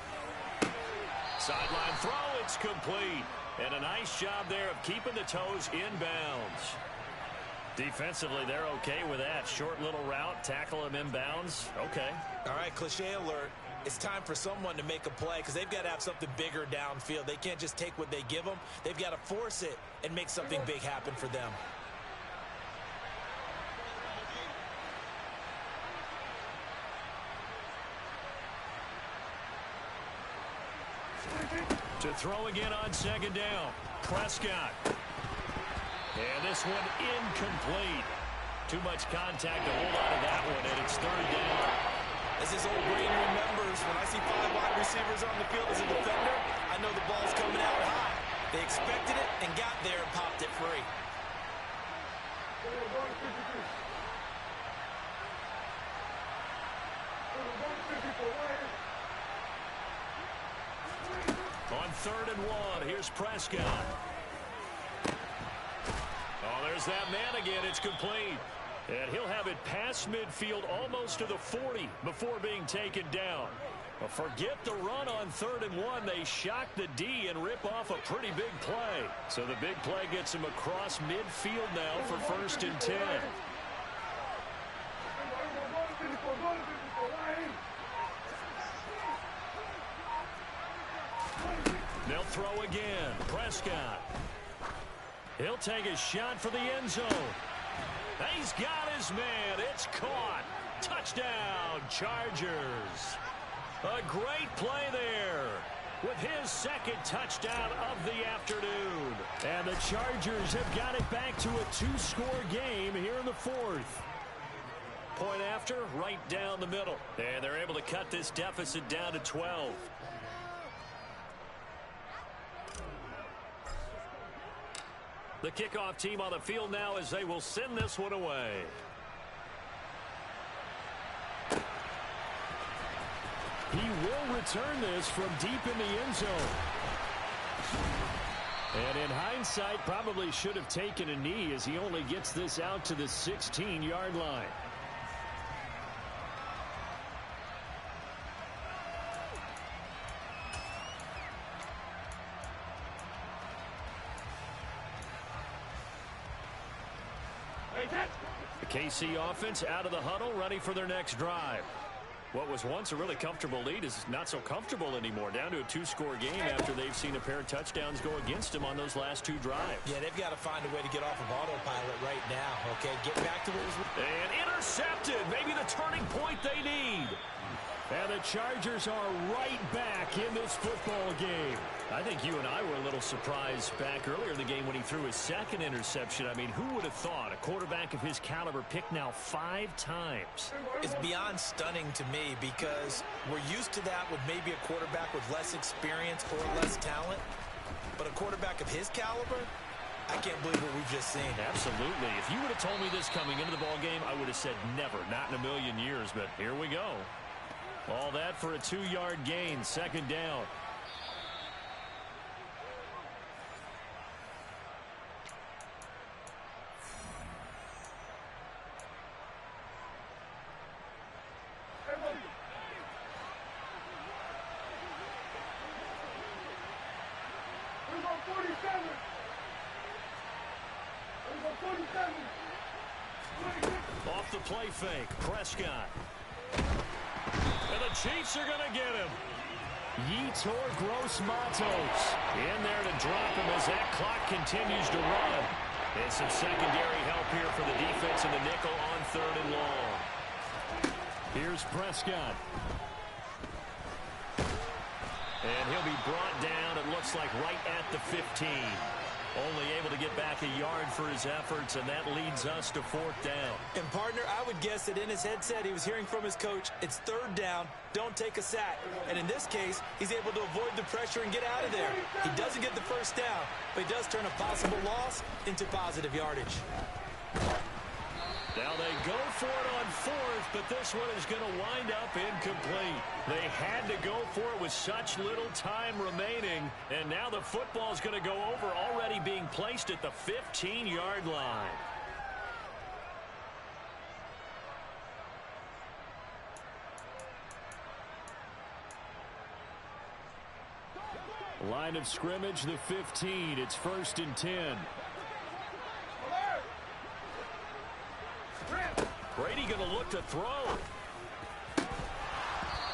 Sideline throw, it's complete. And a nice job there of keeping the toes inbounds. Defensively, they're okay with that. Short little route, tackle him inbounds. Okay. All right, cliche alert. It's time for someone to make a play because they've got to have something bigger downfield. They can't just take what they give them. They've got to force it and make something big happen for them. To throw again on 2nd down, Prescott. And this one incomplete. Too much contact to hold on to that one, and it's 3rd down. As his old brain remembers, when I see 5 wide receivers on the field as a defender, I know the ball's coming out high. They expected it and got there and popped it free. On 3rd and 1, here's Prescott. Oh, there's that man again. It's complete. And he'll have it past midfield almost to the 40 before being taken down. Well, forget the run on 3rd and 1. They shock the D and rip off a pretty big play. So the big play gets him across midfield now for 1st and 10. They'll throw again. Prescott. He'll take a shot for the end zone. He's got his man. It's caught. Touchdown, Chargers. A great play there with his 2nd touchdown of the afternoon. And the Chargers have got it back to a 2-score game here in the 4th. Point after, right down the middle. And they're able to cut this deficit down to 12. The kickoff team on the field now as they will send this one away. He will return this from deep in the end zone. And in hindsight, probably should have taken a knee as he only gets this out to the 16-yard line. The KC offense out of the huddle, ready for their next drive. What was once a really comfortable lead is not so comfortable anymore. Down to a 2-score game after they've seen a pair of touchdowns go against them on those last 2 drives. Yeah, they've got to find a way to get off of autopilot right now, okay? Get back to what was... And intercepted. Maybe the turning point they need. And the Chargers are right back in this football game. I think you and I were a little surprised back earlier in the game when he threw his 2nd interception. I mean, who would have thought a quarterback of his caliber picked now 5 times? It's beyond stunning to me because we're used to that with maybe a quarterback with less experience or less talent. But a quarterback of his caliber, I can't believe what we've just seen. Absolutely. If you would have told me this coming into the ball game, I would have said never, not in a million years. But here we go. All that for a 2-yard gain, 2nd down. Off the play fake, Prescott. And the Chiefs are going to get him. Yetur Gross-Matos in there to drop him as that clock continues to run. And some secondary help here for the defense in the nickel on 3rd and long. Here's Prescott. And he'll be brought down, it looks like, right at the 15. Only able to get back a yard for his efforts, and that leads us to 4th down. And, partner, I would guess that in his headset he was hearing from his coach, it's 3rd down, don't take a sack. And in this case, he's able to avoid the pressure and get out of there. He doesn't get the 1st down, but he does turn a possible loss into positive yardage. Now they go for it on 4th, but this one is going to wind up incomplete. They had to go for it with such little time remaining, and now the football is going to go over, already being placed at the 15-yard line. Line of scrimmage, the 15. It's 1st and 10. Brady going to look to throw.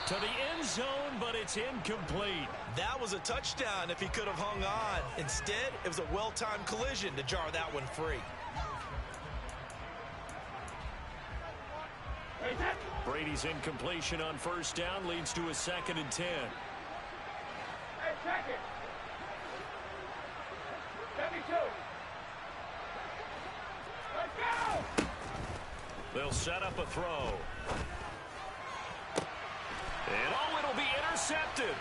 To the end zone, but it's incomplete. That was a touchdown if he could have hung on. Instead, it was a well-timed collision to jar that one free. Brady's incompletion on 1st down leads to a 2nd and 10. Hey, check it. 72. Let's go. They'll set up a throw. And it'll be intercepted.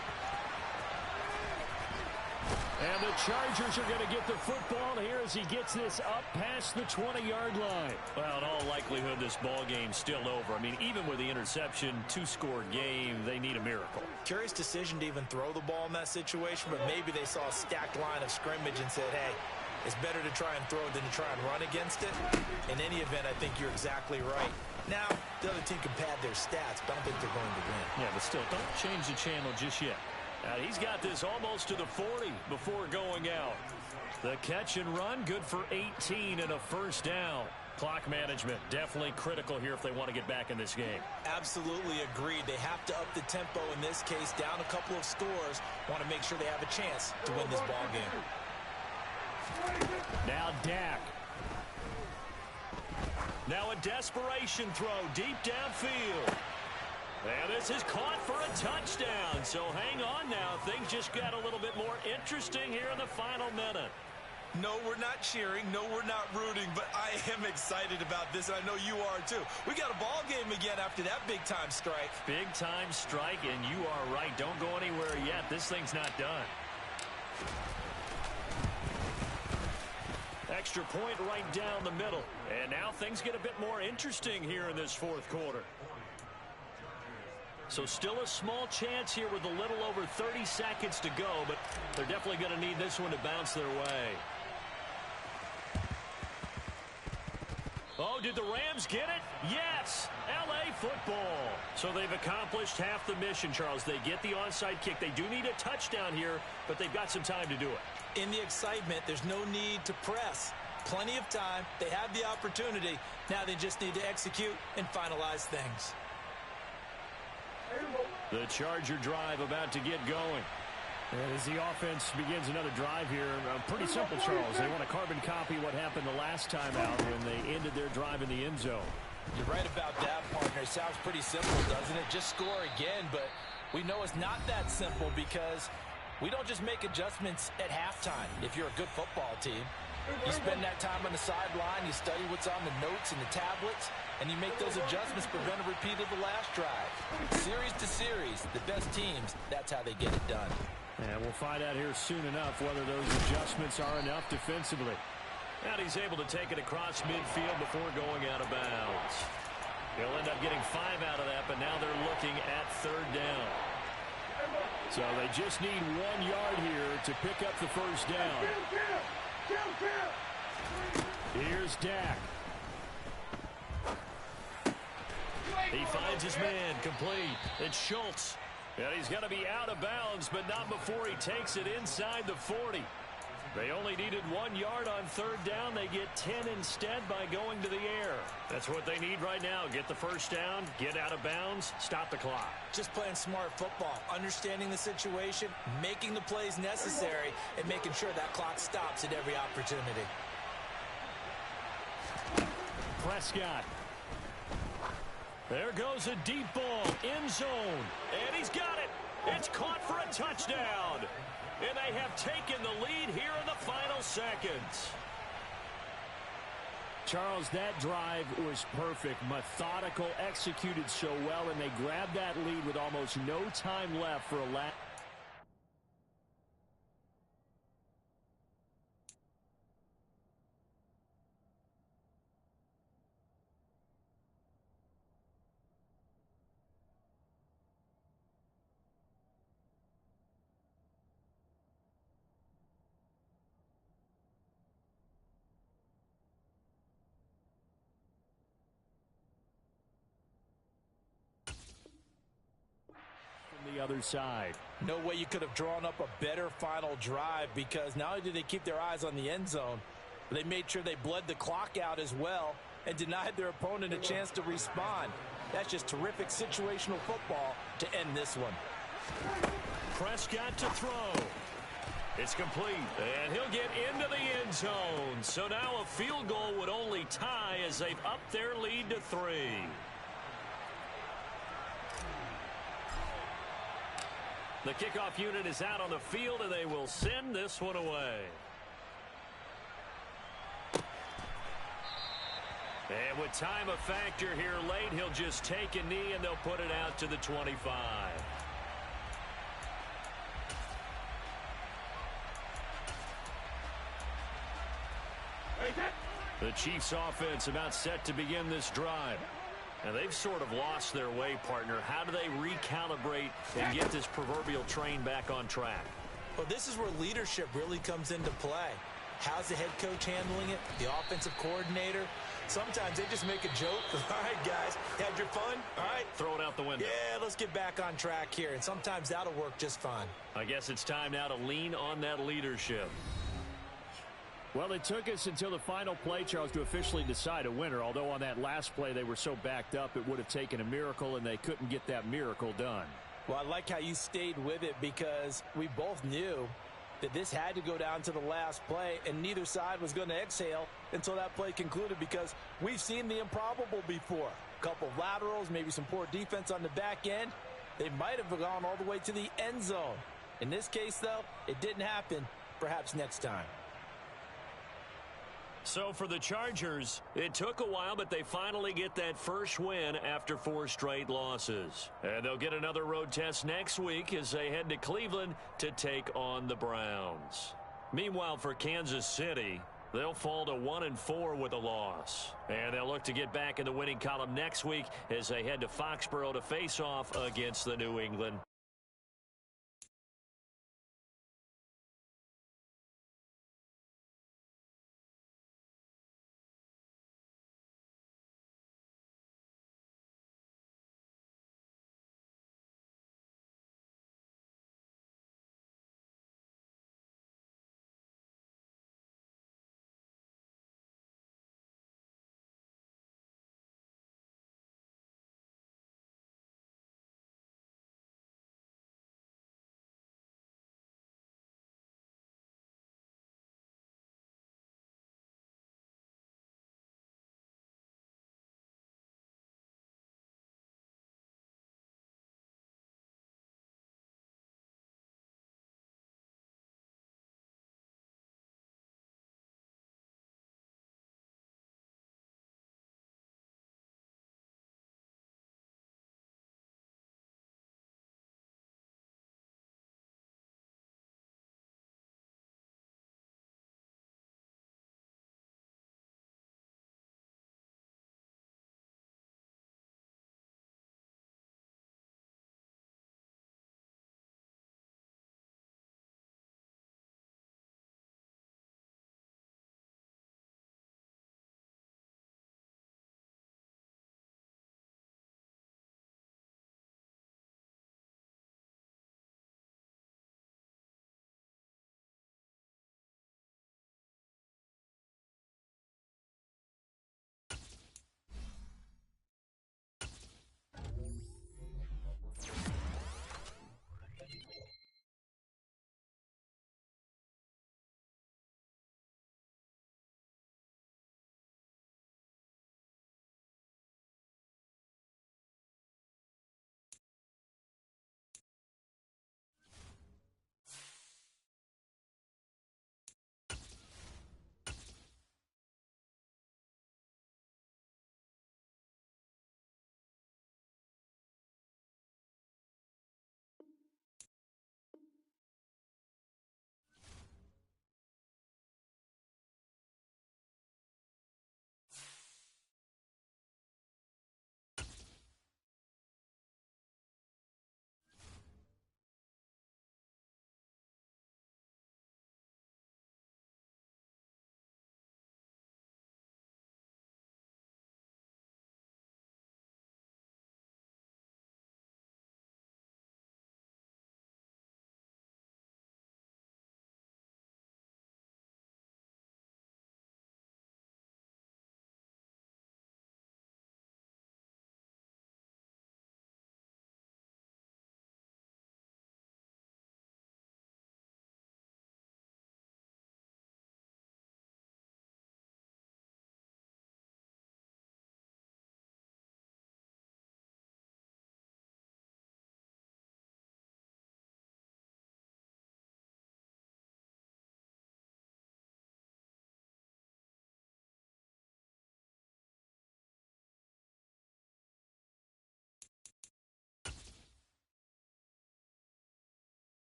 And the Chargers are going to get the football here as he gets this up past the 20-yard line. Well, in all likelihood, this ball game's still over. I mean, even with the interception, 2-score game, they need a miracle. Curious decision to even throw the ball in that situation, but maybe they saw a stacked line of scrimmage and said, hey, It's better to try and throw than to try and run against it. In any event, I think you're exactly right. Now, the other team can pad their stats, but I don't think they're going to win. Yeah, but still, don't change the channel just yet. He's got this almost to the 40 before going out. The catch and run, good for 18 and a first down. Clock management, definitely critical here if they want to get back in this game. Absolutely agreed. They have to up the tempo in this case, down a couple of scores. Want to make sure they have a chance to win this ball game. Now Dak. Now a desperation throw deep downfield. And this is caught for a touchdown. So hang on now. Things just got a little bit more interesting here in the final minute. No, we're not cheering. No, we're not rooting. But I am excited about this, and I know you are too. We got a ball game again after that big-time strike. Big-time strike, and you are right. Don't go anywhere yet. This thing's not done. Extra point right down the middle. And now things get a bit more interesting here in this fourth quarter. So still a small chance here with a little over 30 seconds to go, but they're definitely going to need this one to bounce their way. Oh, did the Rams get it? Yes! L.A. football. So they've accomplished half the mission, Charles. They get the onside kick. They do need a touchdown here, but they've got some time to do it. In the excitement, there's no need to press. Plenty of time. They have the opportunity. Now they just need to execute and finalize things. The Charger drive about to get going. And as the offense begins another drive here, pretty simple, Charles. They want to carbon copy what happened the last time out when they ended their drive in the end zone. You're right about that, partner. It sounds pretty simple, doesn't it? Just score again, but we know it's not that simple because we don't just make adjustments at halftime if you're a good football team. You spend that time on the sideline, you study what's on the notes and the tablets, and you make those adjustments, prevent a repeat of the last drive. Series to series, the best teams, that's how they get it done. And we'll find out here soon enough whether those adjustments are enough defensively. And he's able to take it across midfield before going out of bounds. He'll end up getting 5 out of that, but now they're looking at third down. So they just need 1 yard here to pick up the first down. Here's Dak. He finds his man complete. It's Schultz. And he's going to be out of bounds, but not before he takes it inside the 40. They only needed 1 yard on third down. They get 10 instead by going to the air. That's what they need right now. Get the first down, get out of bounds, stop the clock. Just playing smart football, understanding the situation, making the plays necessary, and making sure that clock stops at every opportunity. Prescott. There goes a deep ball, end zone, and he's got it. It's caught for a touchdown. And they have taken the lead here in the final seconds. Charles, that drive was perfect, methodical, executed so well, and they grabbed that lead with almost no time left for a last. The other side. No way you could have drawn up a better final drive, because not only did they keep their eyes on the end zone, but they made sure they bled the clock out as well and denied their opponent a chance to respond. That's just terrific situational football to end this one. Prescott to throw. It's complete, and he'll get into the end zone. So now a field goal would only tie as they've upped their lead to 3. The kickoff unit is out on the field, and they will send this one away. And with time a factor here late, he'll just take a knee, and they'll put it out to the 25. The Chiefs offense about set to begin this drive. And they've sort of lost their way, partner. How do they recalibrate and get this proverbial train back on track? Well, this is where leadership really comes into play. How's the head coach handling it? The offensive coordinator? Sometimes they just make a joke. All right, guys, had your fun? All right. Throw it out the window. Yeah, let's get back on track here, and sometimes that'll work just fine. I guess it's time now to lean on that leadership. Well, it took us until the final play, Charles, to officially decide a winner, although on that last play they were so backed up it would have taken a miracle, and they couldn't get that miracle done. Well, I like how you stayed with it because we both knew that this had to go down to the last play, and neither side was going to exhale until that play concluded because we've seen the improbable before. A couple of laterals, maybe some poor defense on the back end. They might have gone all the way to the end zone. In this case, though, it didn't happen. Perhaps next time. So for the Chargers, it took a while, but they finally get that first win after 4 straight losses. And they'll get another road test next week as they head to Cleveland to take on the Browns. Meanwhile, for Kansas City, they'll fall to 1-4 with a loss. And they'll look to get back in the winning column next week as they head to Foxborough to face off against the New England